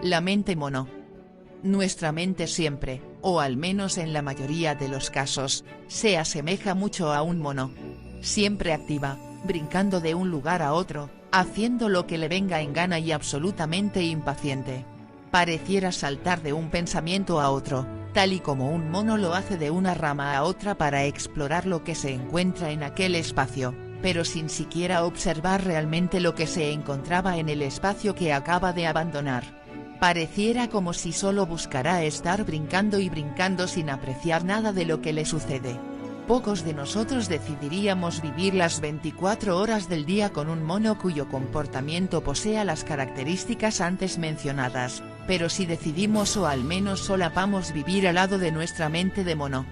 La mente mono. Nuestra mente siempre, o al menos en la mayoría de los casos, se asemeja mucho a un mono. Siempre activa, brincando de un lugar a otro, haciendo lo que le venga en gana y absolutamente impaciente. Pareciera saltar de un pensamiento a otro, tal y como un mono lo hace de una rama a otra para explorar lo que se encuentra en aquel espacio, pero sin siquiera observar realmente lo que se encontraba en el espacio que acaba de abandonar. Pareciera como si solo buscara estar brincando y brincando sin apreciar nada de lo que le sucede. Pocos de nosotros decidiríamos vivir las 24 horas del día con un mono cuyo comportamiento posea las características antes mencionadas, pero si decidimos o al menos solapamos vivir al lado de nuestra mente de mono.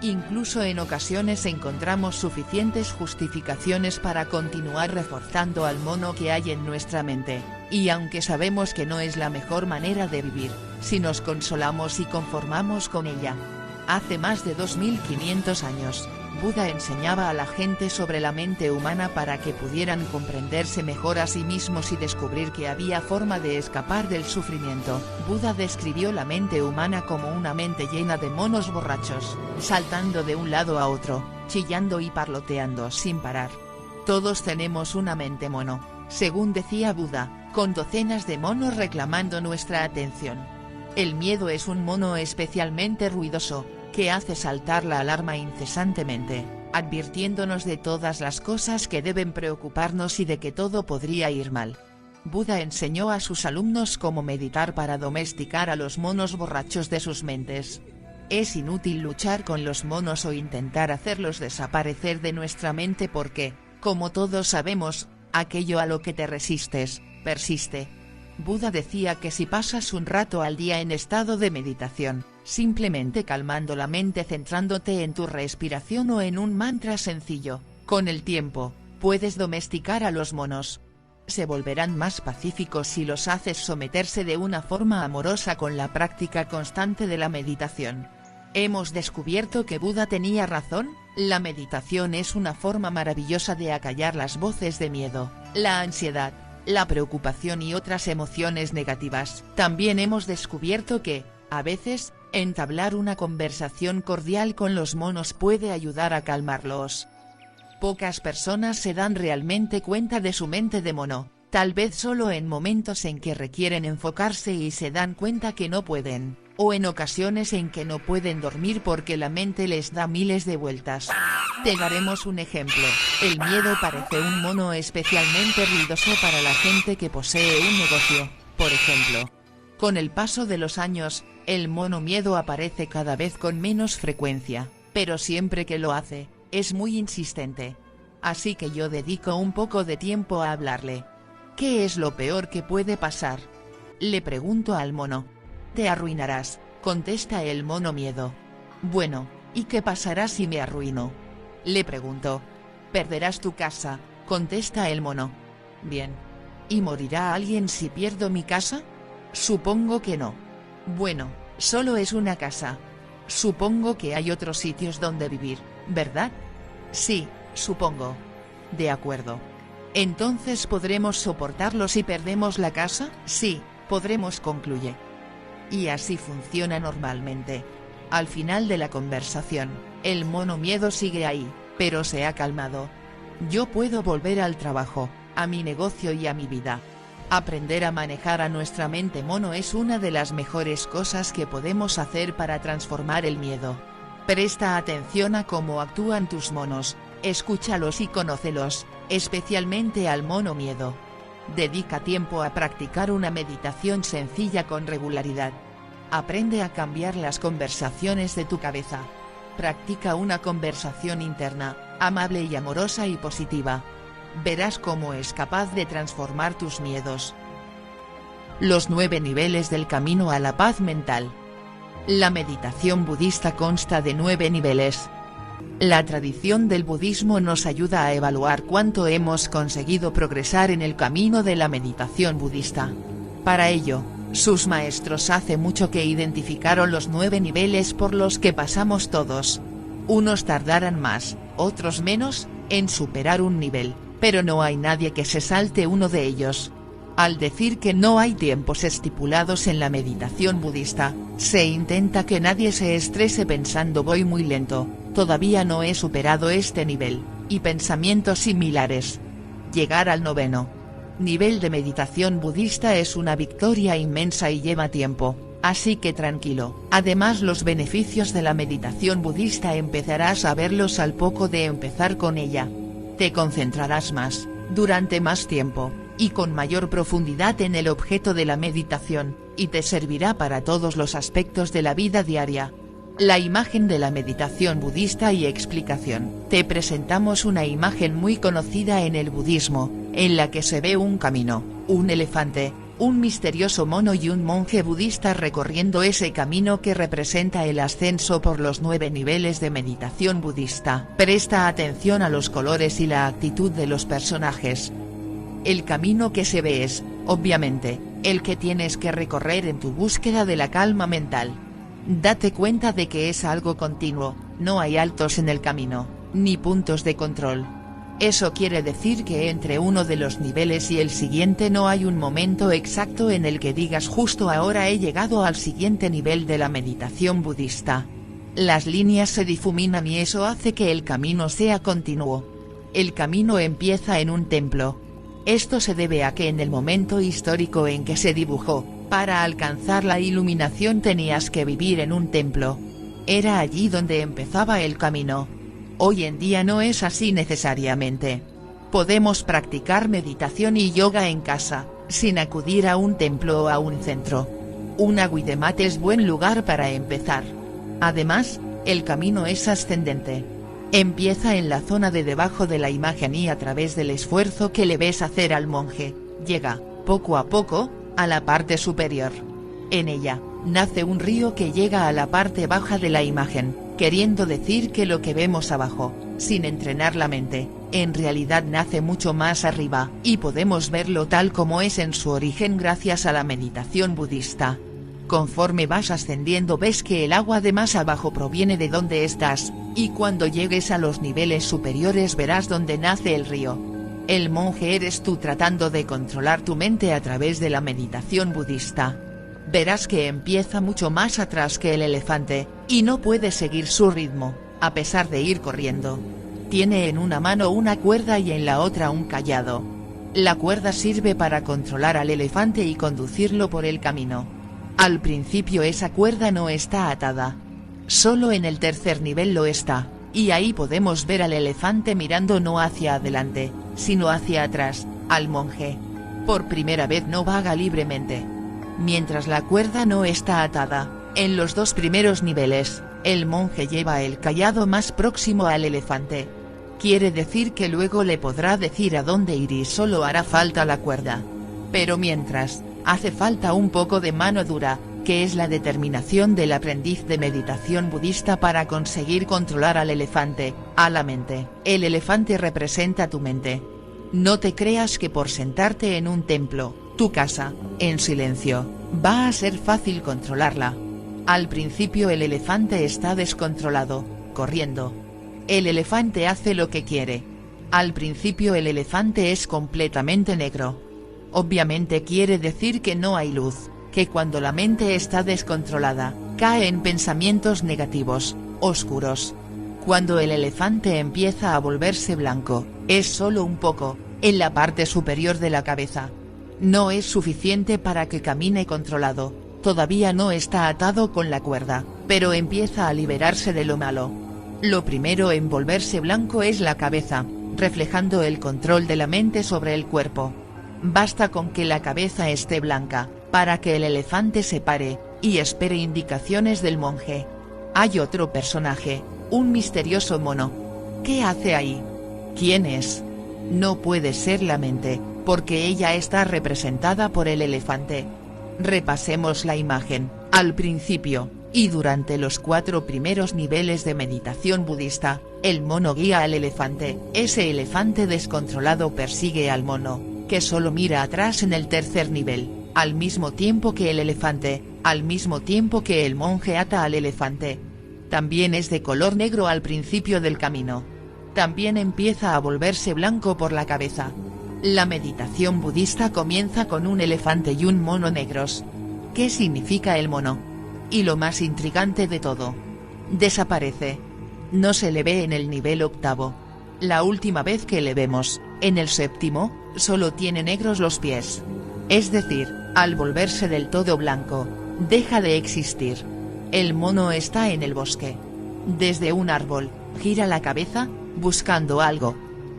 Incluso en ocasiones encontramos suficientes justificaciones para continuar reforzando al mono que hay en nuestra mente, y aunque sabemos que no es la mejor manera de vivir, si nos consolamos y conformamos con ella. Hace más de 2500 años, Buda enseñaba a la gente sobre la mente humana para que pudieran comprenderse mejor a sí mismos y descubrir que había forma de escapar del sufrimiento. Buda describió la mente humana como una mente llena de monos borrachos, saltando de un lado a otro, chillando y parloteando sin parar. Todos tenemos una mente mono, según decía Buda, con docenas de monos reclamando nuestra atención. El miedo es un mono especialmente ruidoso, que hace saltar la alarma incesantemente, advirtiéndonos de todas las cosas que deben preocuparnos y de que todo podría ir mal. Buda enseñó a sus alumnos cómo meditar para domesticar a los monos borrachos de sus mentes. Es inútil luchar con los monos o intentar hacerlos desaparecer de nuestra mente porque, como todos sabemos, aquello a lo que te resistes, persiste. Buda decía que si pasas un rato al día en estado de meditación, simplemente calmando la mente centrándote en tu respiración o en un mantra sencillo, con el tiempo, puedes domesticar a los monos. Se volverán más pacíficos si los haces someterse de una forma amorosa con la práctica constante de la meditación. Hemos descubierto que Buda tenía razón, la meditación es una forma maravillosa de acallar las voces de miedo, la ansiedad, la preocupación y otras emociones negativas. También hemos descubierto que, a veces, entablar una conversación cordial con los monos puede ayudar a calmarlos. Pocas personas se dan realmente cuenta de su mente de mono, tal vez solo en momentos en que requieren enfocarse y se dan cuenta que no pueden, o en ocasiones en que no pueden dormir porque la mente les da miles de vueltas. Te daremos un ejemplo. El miedo parece un mono especialmente ruidoso para la gente que posee un negocio, por ejemplo. Con el paso de los años, el mono miedo aparece cada vez con menos frecuencia, pero siempre que lo hace, es muy insistente. Así que yo dedico un poco de tiempo a hablarle. ¿Qué es lo peor que puede pasar? Le pregunto al mono. Te arruinarás, contesta el mono miedo. Bueno, ¿y qué pasará si me arruino? Le pregunto. Perderás tu casa, contesta el mono. Bien. ¿Y morirá alguien si pierdo mi casa? Supongo que no. Bueno, solo es una casa. Supongo que hay otros sitios donde vivir, ¿verdad? Sí, supongo. De acuerdo. ¿Entonces podremos soportarlo si perdemos la casa? Sí, podremos, concluye. Y así funciona normalmente. Al final de la conversación, el mono miedo sigue ahí, pero se ha calmado. Yo puedo volver al trabajo, a mi negocio y a mi vida. Aprender a manejar a nuestra mente mono es una de las mejores cosas que podemos hacer para transformar el miedo. Presta atención a cómo actúan tus monos, escúchalos y conócelos, especialmente al mono miedo. Dedica tiempo a practicar una meditación sencilla con regularidad. Aprende a cambiar las conversaciones de tu cabeza. Practica una conversación interna, amable y amorosa y positiva. Verás cómo es capaz de transformar tus miedos. Los 9 niveles del camino a la paz mental. La meditación budista consta de 9 niveles. La tradición del budismo nos ayuda a evaluar cuánto hemos conseguido progresar en el camino de la meditación budista. Para ello, sus maestros hace mucho que identificaron los 9 niveles por los que pasamos todos. Unos tardarán más, otros menos, en superar un nivel, pero no hay nadie que se salte uno de ellos. Al decir que no hay tiempos estipulados en la meditación budista, se intenta que nadie se estrese pensando voy muy lento, todavía no he superado este nivel, y pensamientos similares. Llegar al 9º nivel de meditación budista es una victoria inmensa y lleva tiempo, así que tranquilo. Además, los beneficios de la meditación budista empezarás a verlos al poco de empezar con ella. Te concentrarás más, durante más tiempo, y con mayor profundidad en el objeto de la meditación, y te servirá para todos los aspectos de la vida diaria. La imagen de la meditación budista y explicación. Te presentamos una imagen muy conocida en el budismo, en la que se ve un camino, un elefante, un misterioso mono y un monje budista recorriendo ese camino que representa el ascenso por los 9 niveles de meditación budista. Presta atención a los colores y la actitud de los personajes. El camino que se ve es, obviamente, el que tienes que recorrer en tu búsqueda de la calma mental. Date cuenta de que es algo continuo, no hay altos en el camino, ni puntos de control. Eso quiere decir que entre uno de los niveles y el siguiente no hay un momento exacto en el que digas justo ahora he llegado al siguiente nivel de la meditación budista. Las líneas se difuminan y eso hace que el camino sea continuo. El camino empieza en un templo. Esto se debe a que en el momento histórico en que se dibujó, para alcanzar la iluminación tenías que vivir en un templo. Era allí donde empezaba el camino. Hoy en día no es así necesariamente. Podemos practicar meditación y yoga en casa, sin acudir a un templo o a un centro. Una Guidemat es buen lugar para empezar. Además, el camino es ascendente. Empieza en la zona de debajo de la imagen y a través del esfuerzo que le ves hacer al monje, llega, poco a poco, a la parte superior. En ella, nace un río que llega a la parte baja de la imagen, queriendo decir que lo que vemos abajo, sin entrenar la mente, en realidad nace mucho más arriba, y podemos verlo tal como es en su origen gracias a la meditación budista. Conforme vas ascendiendo ves que el agua de más abajo proviene de donde estás, y cuando llegues a los niveles superiores verás dónde nace el río. El monje eres tú tratando de controlar tu mente a través de la meditación budista. Verás que empieza mucho más atrás que el elefante, y no puede seguir su ritmo, a pesar de ir corriendo. Tiene en una mano una cuerda y en la otra un cayado. La cuerda sirve para controlar al elefante y conducirlo por el camino. Al principio esa cuerda no está atada. Solo en el tercer nivel lo está, y ahí podemos ver al elefante mirando no hacia adelante, sino hacia atrás, al monje. Por primera vez no vaga libremente. Mientras la cuerda no está atada, en los 2 primeros niveles, el monje lleva el cayado más próximo al elefante. Quiere decir que luego le podrá decir a dónde ir y solo hará falta la cuerda. Pero mientras, hace falta un poco de mano dura, que es la determinación del aprendiz de meditación budista para conseguir controlar al elefante, a la mente. El elefante representa tu mente. No te creas que por sentarte en un templo, tu casa, en silencio, va a ser fácil controlarla. Al principio el elefante está descontrolado, corriendo. El elefante hace lo que quiere. Al principio el elefante es completamente negro. Obviamente quiere decir que no hay luz, que cuando la mente está descontrolada, cae en pensamientos negativos, oscuros. Cuando el elefante empieza a volverse blanco, es solo un poco, en la parte superior de la cabeza. No es suficiente para que camine controlado, todavía no está atado con la cuerda, pero empieza a liberarse de lo malo. Lo primero en volverse blanco es la cabeza, reflejando el control de la mente sobre el cuerpo. Basta con que la cabeza esté blanca, para que el elefante se pare, y espere indicaciones del monje. Hay otro personaje, un misterioso mono. ¿Qué hace ahí? ¿Quién es? No puede ser la mente, porque ella está representada por el elefante. Repasemos la imagen, al principio, y durante los 4 primeros niveles de meditación budista, el mono guía al elefante. Ese elefante descontrolado persigue al mono, que solo mira atrás en el tercer nivel, al mismo tiempo que el elefante, al mismo tiempo que el monje ata al elefante. También es de color negro al principio del camino. También empieza a volverse blanco por la cabeza. La meditación budista comienza con un elefante y un mono negros. ¿Qué significa el mono? Y lo más intrigante de todo. Desaparece. No se le ve en el nivel 8. La última vez que le vemos, en el 7, solo tiene negros los pies. Es decir, al volverse del todo blanco, deja de existir. El mono está en el bosque. Desde un árbol, gira la cabeza, buscando algo.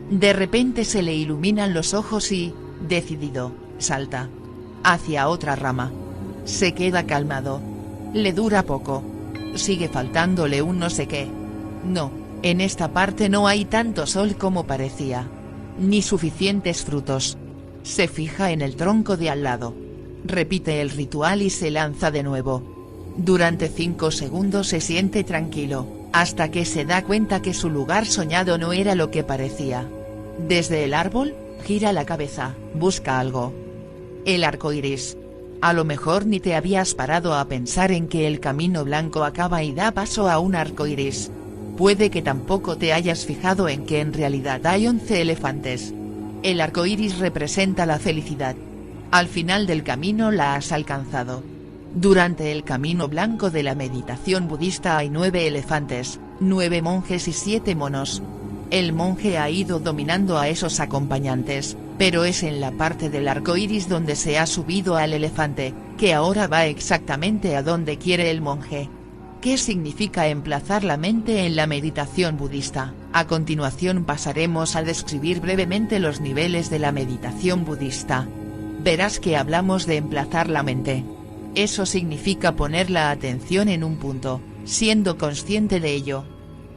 De repente se le iluminan los ojos y, decidido, salta hacia otra rama. Se queda calmado. Le dura poco. Sigue faltándole un no sé qué. No, en esta parte no hay tanto sol como parecía. Ni suficientes frutos. Se fija en el tronco de al lado. Repite el ritual y se lanza de nuevo. Durante 5 segundos se siente tranquilo, hasta que se da cuenta que su lugar soñado no era lo que parecía. Desde el árbol, gira la cabeza, busca algo. El arco iris. A lo mejor ni te habías parado a pensar en que el camino blanco acaba y da paso a un arco iris. Puede que tampoco te hayas fijado en que en realidad hay 11 elefantes. El arco iris representa la felicidad. Al final del camino la has alcanzado. Durante el camino blanco de la meditación budista hay 9 elefantes, 9 monjes y 7 monos. El monje ha ido dominando a esos acompañantes, pero es en la parte del arco iris donde se ha subido al elefante, que ahora va exactamente a donde quiere el monje. ¿Qué significa emplazar la mente en la meditación budista? A continuación pasaremos a describir brevemente los niveles de la meditación budista. Verás que hablamos de emplazar la mente. Eso significa poner la atención en un punto, siendo consciente de ello.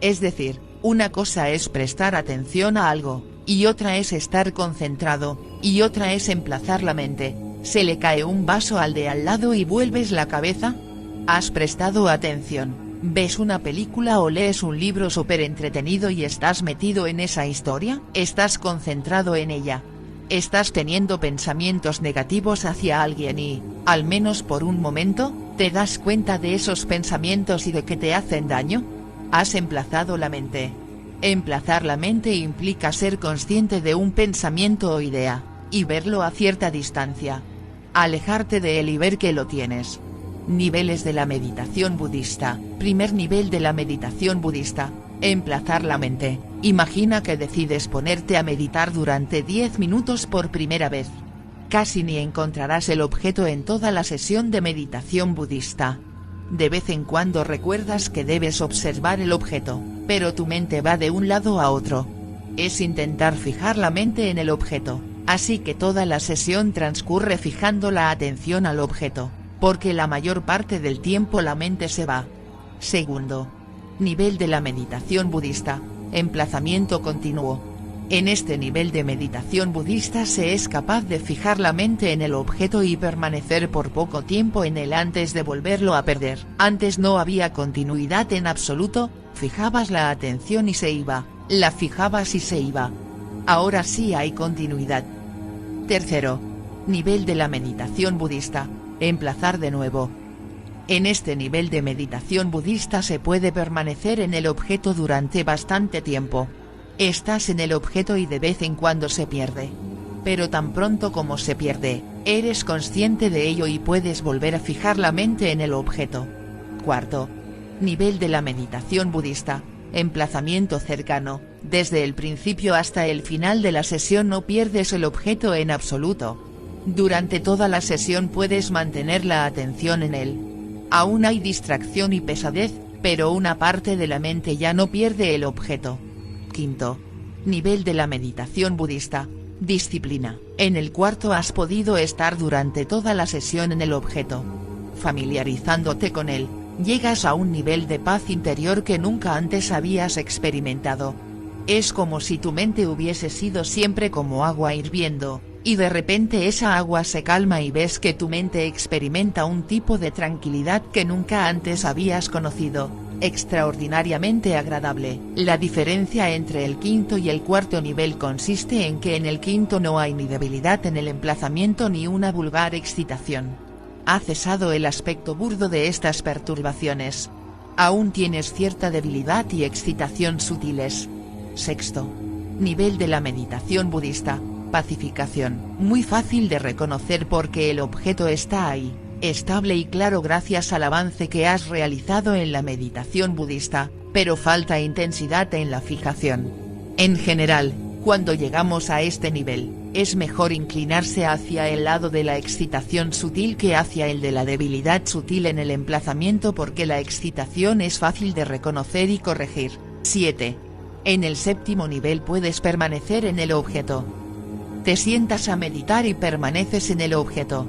Es decir, una cosa es prestar atención a algo, y otra es estar concentrado, y otra es emplazar la mente. ¿Se le cae un vaso al de al lado y vuelves la cabeza? ¿Has prestado atención? ¿Ves una película o lees un libro súper entretenido y estás metido en esa historia? ¿Estás concentrado en ella? ¿Estás teniendo pensamientos negativos hacia alguien y, al menos por un momento, te das cuenta de esos pensamientos y de que te hacen daño? Has emplazado la mente. Emplazar la mente implica ser consciente de un pensamiento o idea, y verlo a cierta distancia. Alejarte de él y ver que lo tienes. Niveles de la meditación budista. Primer nivel de la meditación budista. Emplazar la mente. Imagina que decides ponerte a meditar durante 10 minutos por primera vez. Casi ni encontrarás el objeto en toda la sesión de meditación budista. De vez en cuando recuerdas que debes observar el objeto, pero tu mente va de un lado a otro. Es intentar fijar la mente en el objeto, así que toda la sesión transcurre fijando la atención al objeto, porque la mayor parte del tiempo la mente se va. Segundo nivel de la meditación budista, emplazamiento continuo. En este nivel de meditación budista se es capaz de fijar la mente en el objeto y permanecer por poco tiempo en él antes de volverlo a perder. Antes no había continuidad en absoluto, fijabas la atención y se iba, la fijabas y se iba. Ahora sí hay continuidad. Tercero nivel de la meditación budista, emplazar de nuevo. En este nivel de meditación budista se puede permanecer en el objeto durante bastante tiempo. Estás en el objeto y de vez en cuando se pierde. Pero tan pronto como se pierde, eres consciente de ello y puedes volver a fijar la mente en el objeto. Cuarto nivel de la meditación budista, emplazamiento cercano. Desde el principio hasta el final de la sesión no pierdes el objeto en absoluto. Durante toda la sesión puedes mantener la atención en él. Aún hay distracción y pesadez, pero una parte de la mente ya no pierde el objeto. Quinto nivel de la meditación budista, disciplina. En el cuarto has podido estar durante toda la sesión en el objeto. Familiarizándote con él, llegas a un nivel de paz interior que nunca antes habías experimentado. Es como si tu mente hubiese sido siempre como agua hirviendo, y de repente esa agua se calma y ves que tu mente experimenta un tipo de tranquilidad que nunca antes habías conocido, extraordinariamente agradable. La diferencia entre el quinto y el cuarto nivel consiste en que en el quinto no hay ni debilidad en el emplazamiento ni una vulgar excitación. Ha cesado el aspecto burdo de estas perturbaciones. Aún tienes cierta debilidad y excitación sutiles. Sexto nivel de la meditación budista, Pacificación, muy fácil de reconocer porque el objeto está ahí, estable y claro gracias al avance que has realizado en la meditación budista, pero falta intensidad en la fijación. En general, cuando llegamos a este nivel, es mejor inclinarse hacia el lado de la excitación sutil que hacia el de la debilidad sutil en el emplazamiento porque la excitación es fácil de reconocer y corregir. 7. En el séptimo nivel puedes permanecer en el objeto. Te sientas a meditar y permaneces en el objeto.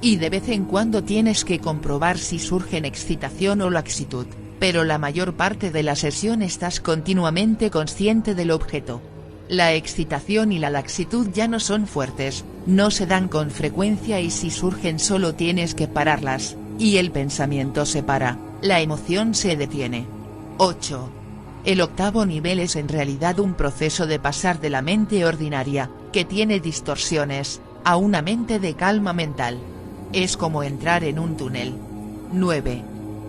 Y de vez en cuando tienes que comprobar si surgen excitación o laxitud, pero la mayor parte de la sesión estás continuamente consciente del objeto. La excitación y la laxitud ya no son fuertes, no se dan con frecuencia y si surgen solo tienes que pararlas, y el pensamiento se para, la emoción se detiene. 8. El octavo nivel es en realidad un proceso de pasar de la mente ordinaria, que tiene distorsiones, a una mente de calma mental. Es como entrar en un túnel. 9.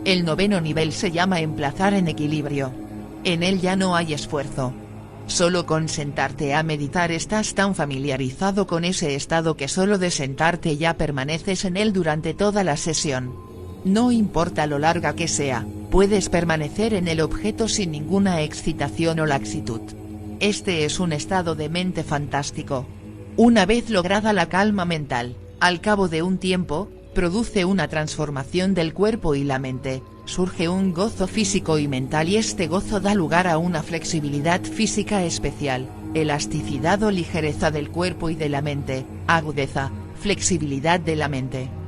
El noveno nivel se llama emplazar en equilibrio. En él ya no hay esfuerzo. Solo con sentarte a meditar estás tan familiarizado con ese estado que solo de sentarte ya permaneces en él durante toda la sesión. No importa lo larga que sea, puedes permanecer en el objeto sin ninguna excitación o laxitud. Este es un estado de mente fantástico. Una vez lograda la calma mental, al cabo de un tiempo, produce una transformación del cuerpo y la mente. Surge un gozo físico y mental y este gozo da lugar a una flexibilidad física especial, elasticidad o ligereza del cuerpo y de la mente, agudeza, flexibilidad de la mente.